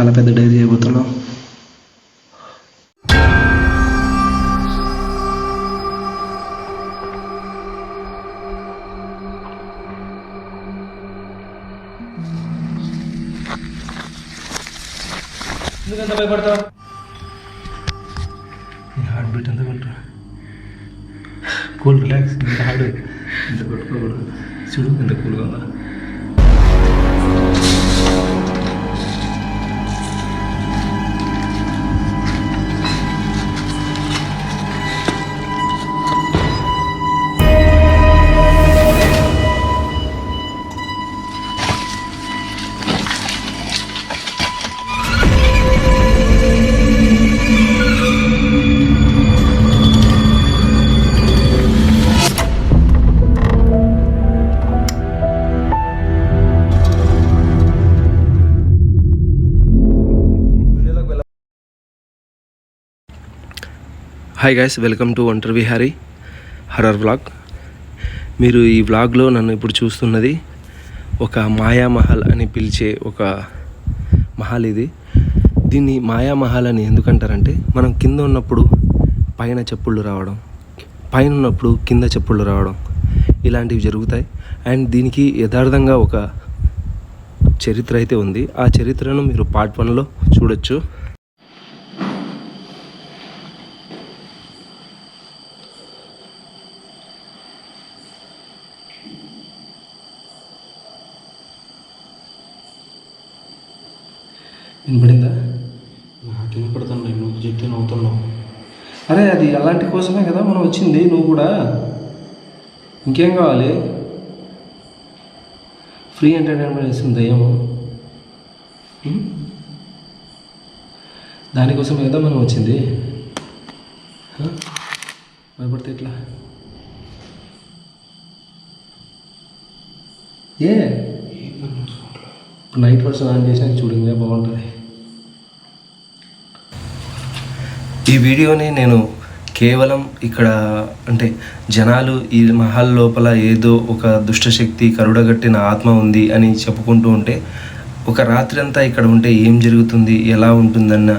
చాలా పెద్ద డైరీ చేయబోతున్నాం. ఎందుకంత భయపడతావు? నీ హార్ట్ బీట్ ఎంత కొట్టు, కూల్ రిలాక్స్. ఇంత హార్డ్ ఇంత కొట్టుకోకూడదు. చూడు ఎంత కూల్గా ఉందా. హాయ్ గైస్, వెల్కమ్ టు ఒంటరి విహారీ హర్రర్ వ్లాగ్. మీరు ఈ వ్లాగ్లో నన్ను ఇప్పుడు చూస్తున్నది ఒక మాయామహల్ అని పిలిచే ఒక మహల్. దీన్ని మాయామహల్ అని ఎందుకంటారంటే, మనం కింద ఉన్నప్పుడు పైన చెప్పుళ్ళు రావడం, పైన ఉన్నప్పుడు కింద చెప్పుళ్ళు రావడం, ఇలాంటివి జరుగుతాయి. అండ్ దీనికి యథార్థంగా ఒక చరిత్ర అయితే ఉంది. ఆ చరిత్రను మీరు పార్ట్ 1లో చూడొచ్చు. వినపడిందా? నాకు వినపడుతున్నాయి, నువ్వు చెప్తే నవ్వుతున్నావు. అరే అది అలాంటి కోసమే కదా మనం వచ్చింది. నువ్వు కూడా ఇంకేం కావాలి? ఫ్రీ ఎంటర్టైన్మెంట్ ఇస్తుంది దయ్యము. దానికోసమే కదా మనం వచ్చింది. భయపడితే ఎట్లా? ఇప్పుడు నైట్ వర్షన్ ఆన్ చేసినాక చూడంగా బాగుంటుంది. ఈ వీడియోని నేను కేవలం ఇక్కడ అంటే జనాలు ఈ మహల్ లోపల ఏదో ఒక దుష్టశక్తి కరుడగట్టిన ఆత్మ ఉంది అని చెప్పుకుంటూ ఉంటే, ఒక రాత్రి అంతా ఇక్కడ ఉంటే ఏం జరుగుతుంది, ఎలా ఉంటుందన్న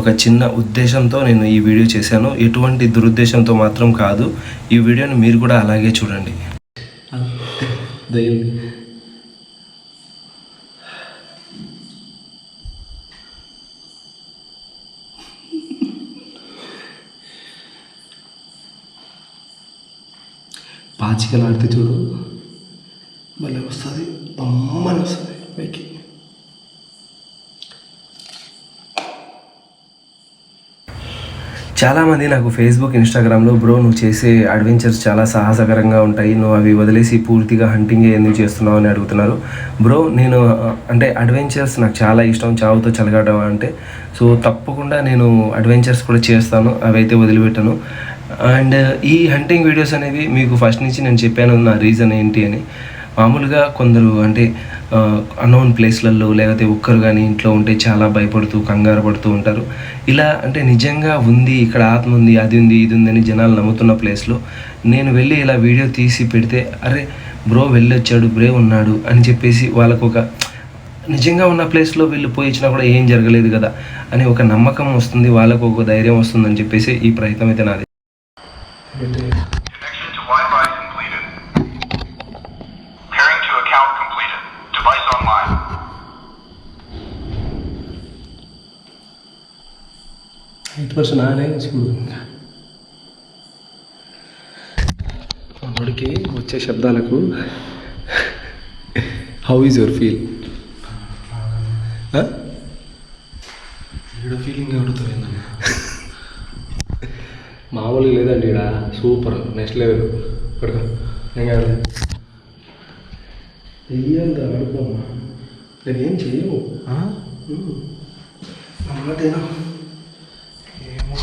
ఒక చిన్న ఉద్దేశంతో నేను ఈ వీడియో చేశాను. ఎటువంటి దురుద్దేశంతో మాత్రం కాదు. ఈ వీడియోని మీరు కూడా అలాగే చూడండి. పాచికలు ఆడితే చూడు మళ్ళీ వస్తుంది, బొమ్మని వస్తుంది పైకి. చాలామంది నాకు ఫేస్బుక్, ఇన్స్టాగ్రామ్లో బ్రో నువ్వు చేసే అడ్వెంచర్స్ చాలా సాహసకరంగా ఉంటాయి, నువ్వు అవి వదిలేసి పూర్తిగా హంటింగే ఎందుకు చేస్తున్నావు అని అడుగుతున్నారు. బ్రో నేను అంటే అడ్వెంచర్స్ నాకు చాలా ఇష్టం, చావుతో చలగడం అంటే. సో తప్పకుండా నేను అడ్వెంచర్స్ కూడా చేస్తాను, అవైతే వదిలిపెట్టాను. అండ్ ఈ హంటింగ్ వీడియోస్ అనేవి మీకు ఫస్ట్ నుంచి నేను చెప్పాను నా రీజన్ ఏంటి అని. మామూలుగా కొందరు అంటే అన్నోన్ ప్లేస్లలో లేకపోతే ఒక్కరు కానీ ఇంట్లో ఉంటే చాలా భయపడుతూ కంగారు పడుతూ ఉంటారు. ఇలా అంటే నిజంగా ఉంది, ఇక్కడ ఆత్మ ఉంది, అది ఉంది, ఇది ఉందని జనాలు నమ్ముతున్న ప్లేస్లో నేను వెళ్ళి ఇలా వీడియో తీసి పెడితే, అరే బ్రో వెళ్ళొచ్చాడు, బ్రో ఉన్నాడు అని చెప్పేసి వాళ్ళకు ఒక నిజంగా ఉన్న ప్లేస్లో వీళ్ళు పోయి ఇచ్చినా కూడా ఏం జరగలేదు కదా అని ఒక నమ్మకం వస్తుంది, వాళ్ళకు ఒక ధైర్యం వస్తుందని చెప్పేసి ఈ ప్రయత్నం అయితే నాది. Connection to Wi-Fi completed. Pairing to account completed. Device online. Night version ఆనే చూడు. మనోడికి వచ్చే శబ్దాలకు హౌ ఈజ్ యువర్ ఫీల్? ఈడ ఫీలింగ్ అడుగుతావు ఏందన్నా? మామూలుగా లేదండి, ఇక్కడ సూపర్ నెక్స్ట్ లెవెల్. పడుకో, ఏం కాదు, వెయ్యాలి అడుకోమ్మా, నేనేం చెయ్యవు అన్నట్టేనా. ఏమో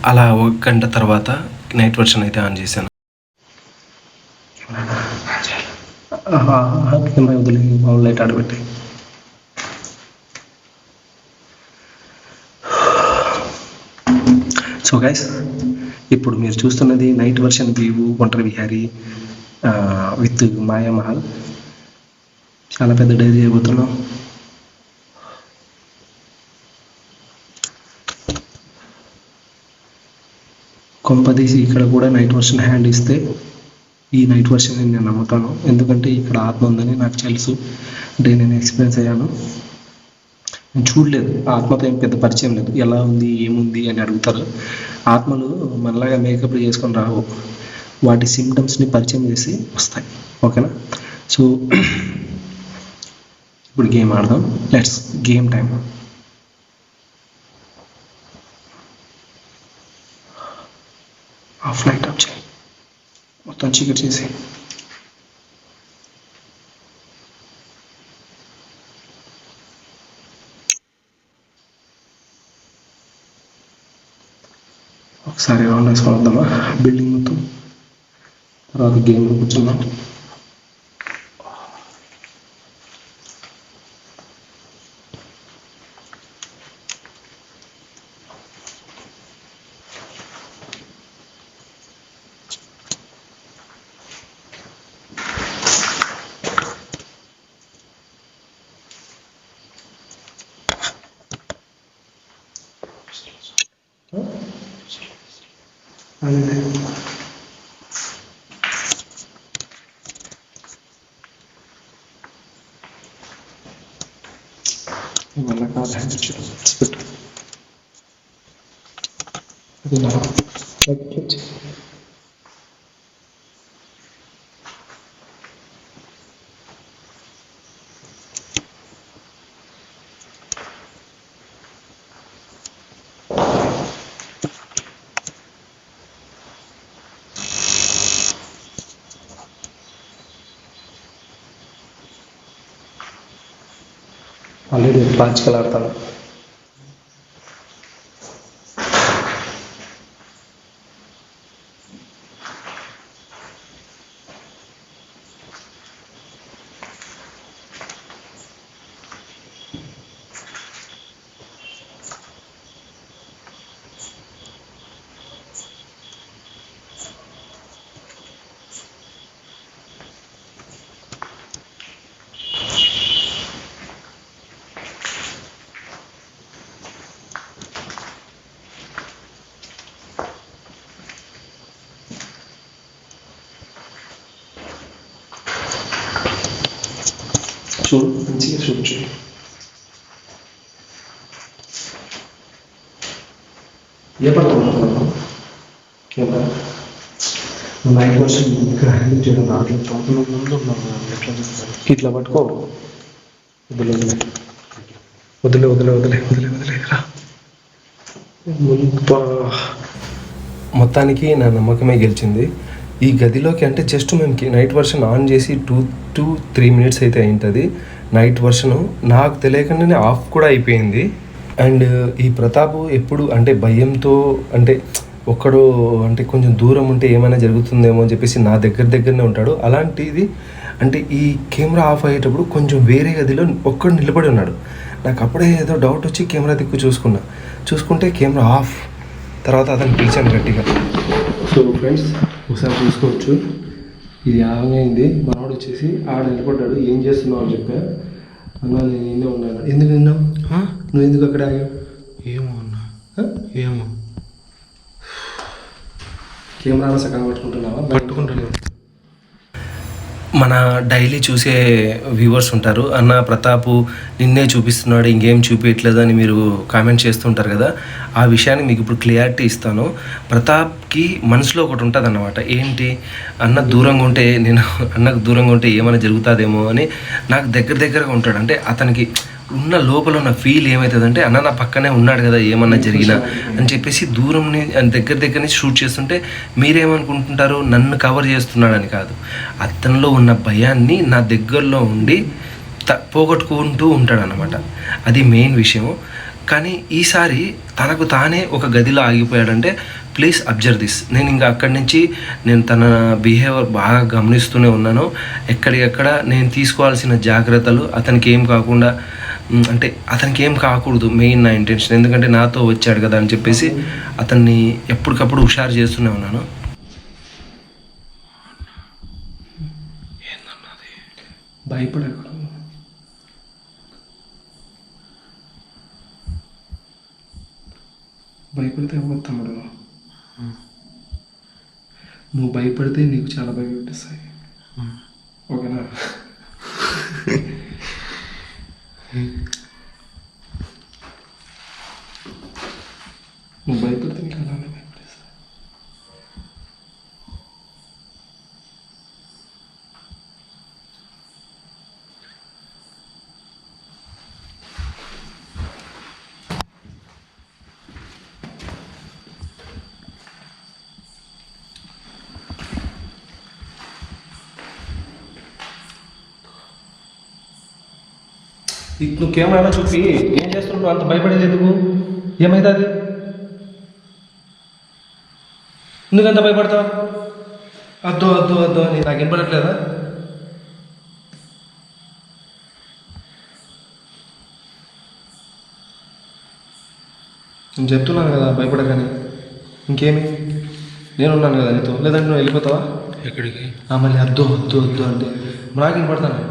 అలా 1 గంట తర్వాత నైట్ వర్షన్ అయితే ఆన్ చేశాను. కెమెరా వదిలి లైట్ ఆడబెట్టి సో గైస్, ఇప్పుడు మీరు చూస్తున్నది నైట్ వర్షన్ వ్యూ ఒంటరి విహారీ విత్ మాయామహల్. చాలా పెద్ద డైరీ చేయబోతున్నాం. కొంపదీసి ఇక్కడ కూడా నైట్ వర్షన్ హ్యాండ్ ఇస్తే ఈ నైట్ వర్షన్ నేను నమ్ముతాను, ఎందుకంటే ఇక్కడ ఆత్మ ఉందని నాకు తెలుసు. అంటే నేను ఎక్స్పీరియన్స్ అయ్యాను. నేను చూడలేదు, ఆత్మతో ఏం పెద్ద పరిచయం లేదు. ఎలా ఉంది ఏముంది అని అడుగుతారు. ఆత్మలు మనలాగా మేకప్లు చేసుకొని రావు, వాటి సిమ్టమ్స్ని పరిచయం చేసి వస్తాయి. ఓకేనా? సో ఇప్పుడు గేమ్ ఆడదాం. Let's game time. Of light of చేయి, మొత్తం చీకటి చేసి. ఒకసారి రౌండ్ వేసుకొని వద్దామా బిల్డింగ్ మొత్తం, తర్వాత గేమ్లో కూర్చున్నాం. అదే మళ్ళా కాదు హ్యాండ్ పెట్టు. ఆల్రెడీ పాచికలు ఆడతాను. చూడు మంచిగా చూడు. ఏ పడుతున్నావు కెమెరా? నైట్ వర్షన్ ఇక్కడ హ్యాండిల్ చేయడం రావట్లేదు. ముందు ఇట్లా పట్టుకో. వదిలే వదిలే వదిలే వదిలే వదిలే వదిలే రా. మొత్తానికి నా నమ్మకమే గెలిచింది. ఈ గదిలోకి అంటే జస్ట్ మేము నైట్ వర్షన్ ఆన్ చేసి 2 to 3 minutes అయితే అయింటుంది. నైట్ వర్షను నాకు తెలియకుండానే ఆఫ్ కూడా అయిపోయింది. అండ్ ఈ ప్రతాప్ ఎప్పుడు అంటే భయంతో, అంటే ఒక్కడు అంటే కొంచెం దూరం ఉంటే ఏమైనా జరుగుతుందేమో అని చెప్పేసి నా దగ్గరనే ఉంటాడు. అలాంటిది అంటే ఈ కెమెరా ఆఫ్ అయ్యేటప్పుడు కొంచెం వేరే గదిలో ఒక్కడు నిలబడి ఉన్నాడు. నాకు అప్పుడే ఏదో డౌట్ వచ్చి కెమెరా దిక్కు చూసుకుంటే కెమెరా ఆఫ్. తర్వాత అతను పిలిచాను గట్టిగా. సో ఫ్రెండ్స్, ఒకసారి చూసుకోవచ్చు, ఇది ఆగైంది. మనవాడు వచ్చేసి ఆడ నిలబడ్డాడు. ఏం చేస్తున్నావు అని చెప్పా. అన్నా నేను నిన్నే ఉన్నాను. ఎందుకు విన్నావు? నువ్వు ఎందుకు అక్కడ ఆగావు? ఏమో అన్నా, ఏమో. కెమెరా సగం పట్టుకుంటున్నావా? పట్టుకుంటున్నాను. మన డైలీ చూసే వ్యూవర్స్ ఉంటారు, అన్న ప్రతాపు నిన్నే చూపిస్తున్నాడు ఇంకేం చూపించట్లేదు అని మీరు కామెంట్ చేస్తుంటారు కదా. ఆ విషయాన్ని మీకు ఇప్పుడు క్లియారిటీ ఇస్తాను. ప్రతాప్కి మనసులో ఒకటి ఉంటుంది అన్నమాట. ఏంటి, అన్నకు దూరంగా ఉంటే ఏమైనా జరుగుతుందేమో అని. నాకు దగ్గరగా ఉంటాడు. అంటే అతనికి ఉన్న లోపల ఉన్న ఫీల్ ఏమవుతుందంటే, అన్న నా పక్కనే ఉన్నాడు కదా ఏమన్నా జరిగినా అని చెప్పేసి దూరం దగ్గర నుంచి షూట్ చేస్తుంటే మీరేమనుకుంటుంటారు, నన్ను కవర్ చేస్తున్నాడని కాదు. అతనిలో ఉన్న భయాన్ని నా దగ్గరలో ఉండి పోగొట్టుకుంటూ ఉంటాడు అన్నమాట. అది మెయిన్ విషయం. కానీ ఈసారి తనకు తానే ఒక గదిలో ఆగిపోయాడంటే ప్లీజ్ అబ్జర్వ్ దిస్. నేను ఇంకా అక్కడి నుంచి నేను తన బిహేవియర్ బాగా గమనిస్తూనే ఉన్నాను. ఎక్కడికెక్కడ నేను తీసుకోవాల్సిన జాగ్రత్తలు అతనికి ఏం కాకుండా, అంటే అతనికి ఏం కాకూడదు మెయిన్ నా ఇంటెన్షన్. ఎందుకంటే నాతో వచ్చాడు కదా అని చెప్పేసి అతన్ని ఎప్పటికప్పుడు హుషారు చేస్తూనే ఉన్నాను. భయపడకు, భయపడితే తమ్ముడు, నువ్వు భయపడితే నీకు చాలా భయపెట్టిస్తాయి. ఓకేనా? నువ్వు భయపడితే నీకు అలానే భయపడిస్తాయి. నువ్వు కెమెరా చూపి ఏం చేస్తున్నావు? అంత భయపడేది ఎందుకు? ఏమైతుంది? ఎందుకంత భయపడతావు? అద్దు అద్దు అద్దు అని నాకు వినపడట్లేదా? నేను చెప్తున్నాను కదా భయపడకని. ఇంకేమి? నేనున్నాను కదా నీతో. లేదంటే నువ్వు వెళ్ళిపోతావా? ఎక్కడికి? మళ్ళీ అద్దు వద్దు వద్దు అంటే నాకు వినపడతాను.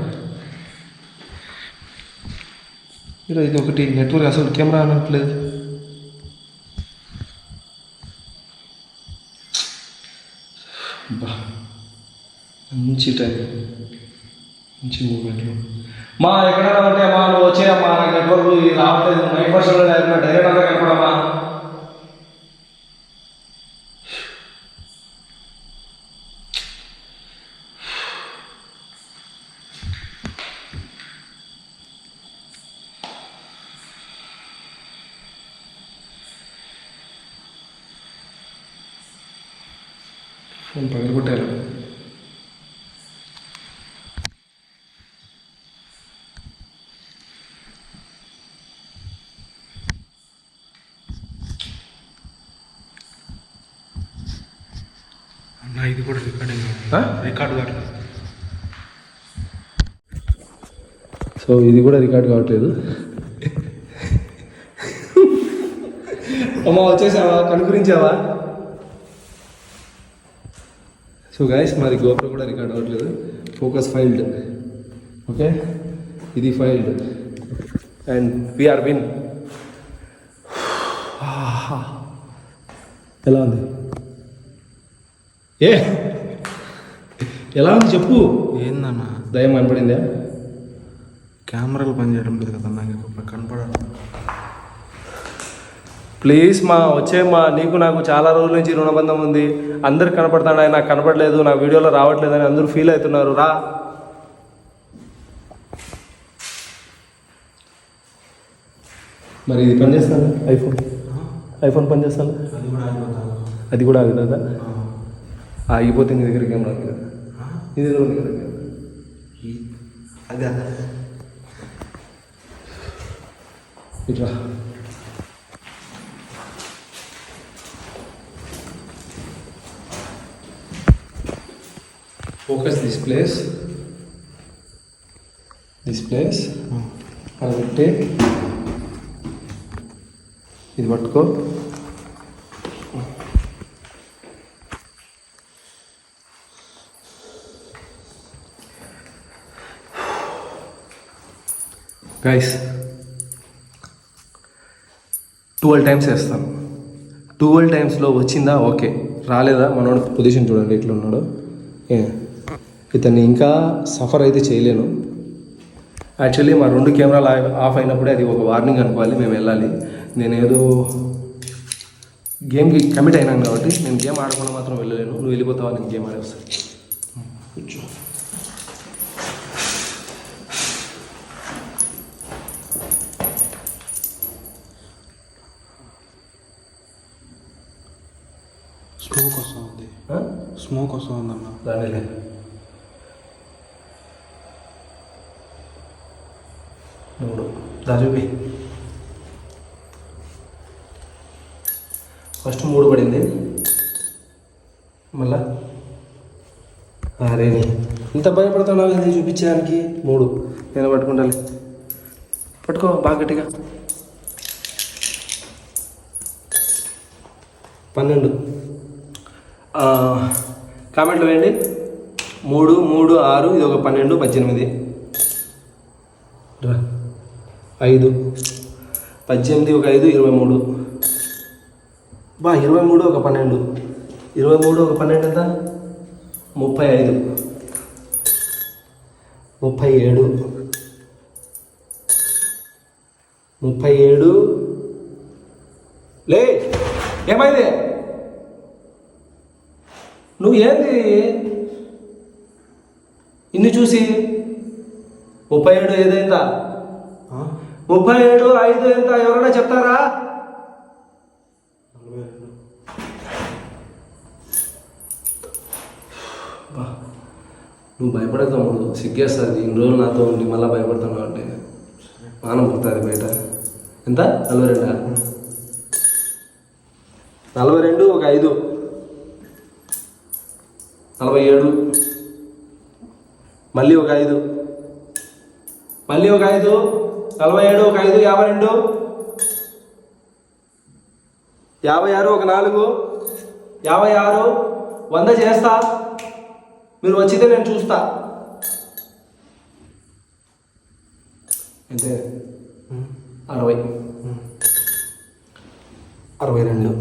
ఇది ఒకటి నెట్వర్క్ అసలు కెమెరా అనట్లేదు. మంచి టైం, మంచి మూమెంట్లు. ఎక్కడైనా ఉంటే నువ్వు వచ్చేయమ్మా, నాకు నెట్వర్క్ రావట్లేదు. నైట్ వర్షన్లో డైరెక్ట్ అంతా కనపడమ్మా. ఫోన్ పగలగొట్టారు. అన్న ఇది కూడా రికార్డు కావట్లేదు. సో ఇది కూడా రికార్డ్ కావట్లేదు. అమ్మ వచ్చేసావా? కనుకరించావా? సో గైస్ మరి గోప్రో కూడా రికార్డ్ అవ్వట్లేదు. Focus filed. ఓకే, ఇది ఫైల్డ్ అండ్ వీఆర్ విన్. ఎలా ఉంది? ఎలా ఉంది చెప్పు. ఏందన్నా దయ్యం కనపడిందా? కెమెరాలు పనిచేయడం లేదు కదా నాకు కనపడాలి. ప్లీజ్ నీకు నాకు చాలా రోజుల నుంచి రుణబంధం ఉంది. అందరికి కనపడతాడు, నాకు కనపడలేదు, నా వీడియోలో రావట్లేదు అని అందరూ ఫీల్ అవుతున్నారు. రా. మరి ఇది పనిచేస్తాను. ఐఫోన్ పనిచేస్తాను. అది కూడా ఆగుతుందా? ఆగిపోతే నీ దగ్గర కెమెరా ఉంది కదా, నీ దగ్గర ఉంది కదా అదే ఇట్లా. ఫోకస్ దిస్ ప్లేస్ అలా పెట్టి ఇది పట్టుకో. గైస్ 12 టైమ్స్ వేస్తాను. 12 టైమ్స్లో వచ్చిందా ఓకే, రాలేదా మనోడు పొజిషన్ చూడండి ఎట్లా ఉన్నాడు. ఇతన్ని ఇంకా సఫర్ అయితే చేయలేను. యాక్చువల్లీ మా 2 కెమెరాలు ఆఫ్ అయినప్పుడే అది ఒక వార్నింగ్ అనుకోవాలి, మేము వెళ్ళాలి. నేనేదో గేమ్కి కమిట్ అయినాను కాబట్టి నేను గేమ్ ఆడకుండా మాత్రం వెళ్ళలేను. నువ్వు వెళ్ళిపోతావా? నేను గేమ్ ఆడేస్తాను. కూర్చో. స్మోక్ వస్తుందన్న. దానిలే నువ్వు దాజుపి ఫస్ట్ 3 పడింది, మళ్ళా అరే ఇంత భయపడుతున్నావు ఇది చూపించడానికి. 3 నేను పట్టుకుంటాను, పట్టుకో బాగా గట్టిగా. 12 కామెంట్లో వేయండి. 3, 3, 6 ఇది ఒక 12, 18 5, 18 ఒక 5, 23. 23 ఒక 12, 23 ఒక 12 ఎంత? 35, 37, 37. లే ఏమైంది? నువ్వు ఏంది ఇన్ని చూసి? 37 ఏదైందా? 37, 5 ఎంత? ఎవరైనా చెప్తారా? 42. నువ్వు భయపడక తమ్ముడు, సిగ్గేస్తుంది. ఇన్ని రోజులు నాతో ఉండి మళ్ళీ భయపడుతున్నావు అంటే మానం పుడుతుంది బయట. ఎంత? 42. 42 ఒక 5, 47, మళ్ళీ ఒక 5, మళ్ళీ ఒక 5, 47 ఒక 5, 52, 56 ఒక 4, 56. 100 చేస్తా, మీరు వచ్చితే నేను చూస్తా. అంతే. 60, 62.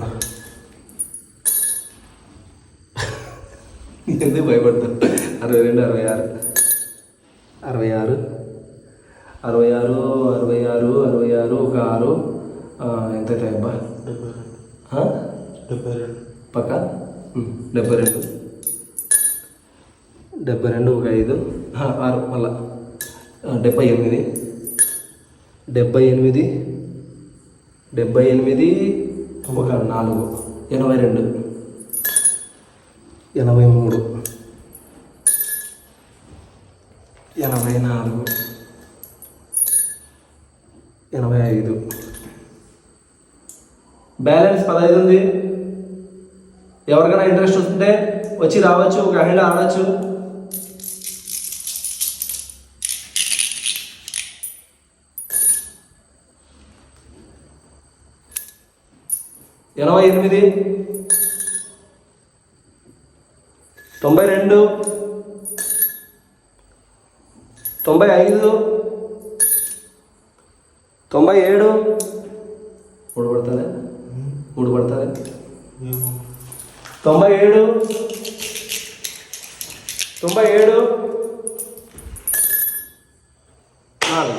ఎందుకు భయపడతాను? 62, 66, 66, 66, 66, 66 ఒక 6 ఎంత అవుతాయి అబ్బా? 72. పక్క 72, 72 ఒక 5, 6 మళ్ళా 78, 78, 78 ఒక 4, 82, 83, 84, 85. బ్యాలెన్స్ 15 ఉంది. ఎవరికైనా ఇంట్రెస్ట్ వస్తుంటే వచ్చి రావచ్చు, ఒక హ్యాండ్ ఆడచ్చు. ఎనభై 98, 92, 95, 97. 3 పడుతుంది, 3 పడుతుంది. 97, 97, 4.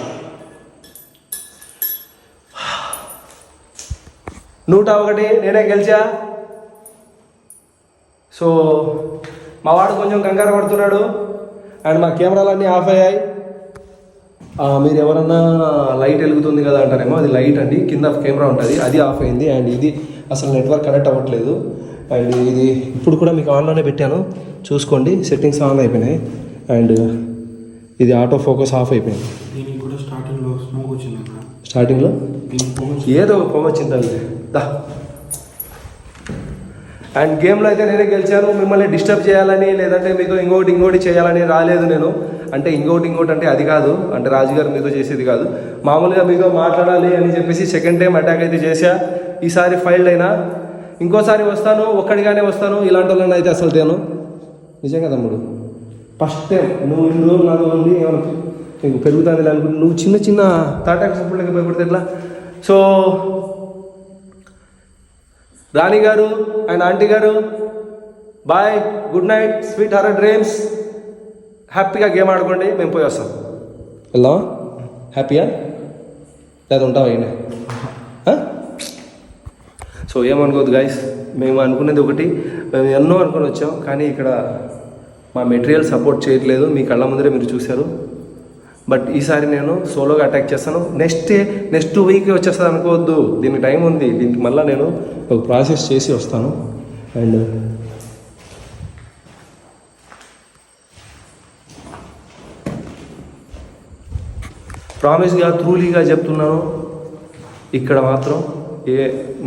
101 నేనే గెలిచా. సో మా వాడు కొంచెం కంగారు పడుతున్నాడు అండ్ మా కెమెరాలన్నీ ఆఫ్ అయ్యాయి. మీరు ఎవరన్నా లైట్ వెలుగుతుంది కదా అంటారేమో, అది లైట్ అండి. కింద కెమెరా ఉంటుంది, అది ఆఫ్ అయింది. అండ్ ఇది అసలు నెట్వర్క్ కనెక్ట్ అవ్వట్లేదు. అండ్ ఇది ఇప్పుడు కూడా మీకు ఆన్లోనే పెట్టాను, చూసుకోండి. సెట్టింగ్స్ ఆన్ అయిపోయినాయి అండ్ ఇది ఆటో ఫోకస్ ఆఫ్ అయిపోయింది. దీనికి కూడా స్టార్టింగ్లో స్మోక్ వచ్చింది అక్కడ. స్టార్టింగ్లో దీనికి ఏదో పొగ వచ్చిందండి. దా అండ్ గేమ్లో అయితే నేనే గెలిచాను. మిమ్మల్ని డిస్టర్బ్ చేయాలని లేదంటే మీతో ఇంకోటి చేయాలని రాలేదు నేను. అంటే ఇంకోటి అంటే అది కాదు, అంటే రాజుగారు మీతో చేసేది కాదు. మామూలుగా మీతో మాట్లాడాలి అని చెప్పేసి సెకండ్ టైం అటాక్ అయితే చేశా. ఈసారి ఫైల్డ్ అయినా. ఇంకోసారి వస్తాను, ఒక్కడిగానే వస్తాను. ఇలాంటి వాళ్ళని అయితే అసలు తేను. నిజంగా తమ్ముడు, ఫస్ట్ టైం నువ్వు ఇన్ని రోజులు నాతో ఉండి ఏమన్నా నీకు పెరుగుతుంది అనుకుంటు నువ్వు చిన్న తాటాకు సప్పుడులకి భయపడితే ఎట్లా? సో రాణి గారు అండ్ ఆంటీ గారు, bye, good night, sweet horror dreams. హ్యాపీగా గేమ్ ఆడుకోండి, మేము పోయి వస్తాం. వెళ్దామా? హ్యాపీయా లేదా ఉంటావా? అయినా సో ఏమనుకోవద్దు గైస్, మేము అనుకునేది ఒకటి, మేము ఎన్నో అనుకుని వచ్చాం. కానీ ఇక్కడ మా మెటీరియల్ సపోర్ట్ చేయట్లేదు. మీ కళ్ళ ముందరే మీరు చూశారు. బట్ ఈసారి నేను సోలోగా అటాక్ చేస్తాను. నెక్స్ట్ వీక్ వచ్చేస్తుంది అనుకోవద్దు, దీనికి టైం ఉంది. దీనికి మళ్ళీ నేను ఒక ప్రాసెస్ చేసి వస్తాను. అండ్ ప్రామిస్గా ట్రూలీగా చెప్తున్నాను, ఇక్కడ మాత్రం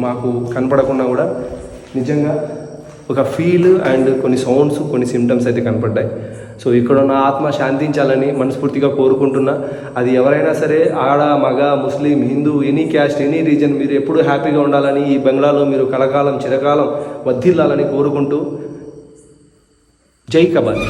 మాకు కనపడకున్నా కూడా నిజంగా ఒక ఫీల్ అండ్ కొన్ని సౌండ్స్ కొన్ని సిమ్టమ్స్ అయితే కనపడ్డాయి. సో ఇక్కడ ఉన్న ఆత్మ శాంతించాలని మనస్ఫూర్తిగా కోరుకుంటున్నా. అది ఎవరైనా సరే ఆడ మగ Muslim Hindu any caste any reason మీరు ఎప్పుడూ హ్యాపీగా ఉండాలని ఈ బంగ్లాలో మీరు కలకాలం చిరకాలం వర్ధిల్లాలని కోరుకుంటూ జై కబాల్.